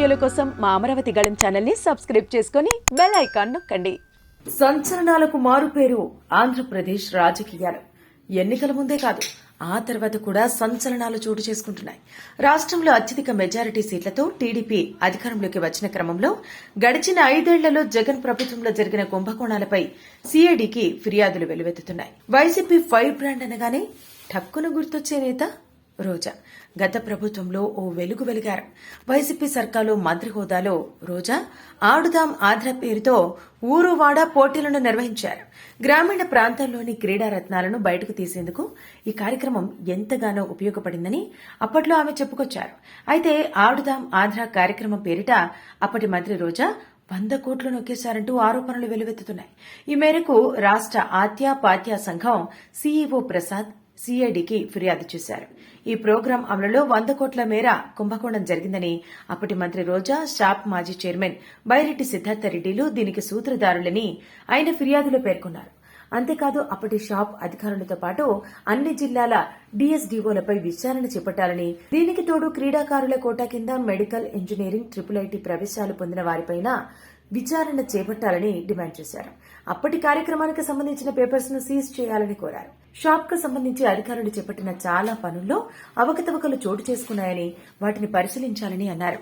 వీడియోల కోసం మా అమరావతి గళం ఛానల్ ని సబ్స్క్రైబ్ చేసుకుని బెల్ ఐకాన్ నొక్కండి. సంచలనాలకు మారుపేరు ఆంధ్రప్రదేశ్ రాజకీయాలు. ఎన్నికల ముందే కాదు, ఆ తర్వాత కూడా సంచలనాలు చోటు చేసుకుంటున్నాయి. రాష్ట్రంలో అత్యధిక మెజారిటీ సీట్లతో టీడీపీ అధికారంలోకి వచ్చిన క్రమంలో గడిచిన 5 ఏళ్లలో జగన్ ప్రభుత్వంలో జరిగిన కుంభకోణాలపై సీఐడీకి ఫిర్యాదులు వెల్లువెత్తుతున్నాయి. వైసీపీ ఫైర్ బ్రాండ్ అనగానే ఠక్కున గుర్తొచ్చే నేత రోజా. గత ప్రభుత్వంలో ఓ వెలుగు వెలిగారు. వైసీపీ సర్కార్లో మంత్రి హోదాలో రోజా ఆడుదాం ఆంధ్ర పేరుతో ఊరువాడ పోటీలను నిర్వహించారు. గ్రామీణ ప్రాంతాల్లోని క్రీడా రత్నాలను బయటకు తీసేందుకు ఈ కార్యక్రమం ఎంతగానో ఉపయోగపడిందని అప్పట్లో ఆమె చెప్పుకొచ్చారు. అయితే ఆడుదాం ఆంధ్ర కార్యక్రమం పేరిట అప్పటి మంత్రి రోజా 100 కోట్లు నొక్కేశారంటూ ఆరోపణలు వెల్లువెత్తుతున్నాయి. ఈ మేరకు రాష్ట్ర ఆత్యాపాత్య సంఘం సీఈఓ ప్రసాద్ సీఐడీకి ఫిర్యాదు చేశారు. ఈ ప్రోగ్రాం అమలులో 100 కోట్ల మేర కుంభకోణం జరిగిందని అప్పటి మంత్రి రోజా, షాప్ మాజీ చైర్మన్ బైరెడ్డి సిద్ధార్థరెడ్డిలు దీనికి సూత్రధారులని ఆయన ఫిర్యాదులో పేర్కొన్నారు. అంతేకాదు అప్పటి షాప్ అధికారులతో పాటు అన్ని జిల్లాల డీఎస్డీఓలపై విచారణ చేపట్టాలని, దీనికి తోడు క్రీడాకారుల కోటా కింద మెడికల్, ఇంజనీరింగ్, IIIT ప్రవేశాలు పొందిన వారిపైన విచారణ చేపట్టాలని డిమాండ్ చేశారు. అప్పటి కార్యక్రమానికి సంబంధించిన పేపర్స్ ను సీజ్ చేయాలని కోరారు. షాప్ కు సంబంధించి అధికారులు చేపట్టిన చాలా పనుల్లో అవకతవకలు చోటు చేసుకున్నాయని, వాటిని పరిశీలించాలని అన్నారు.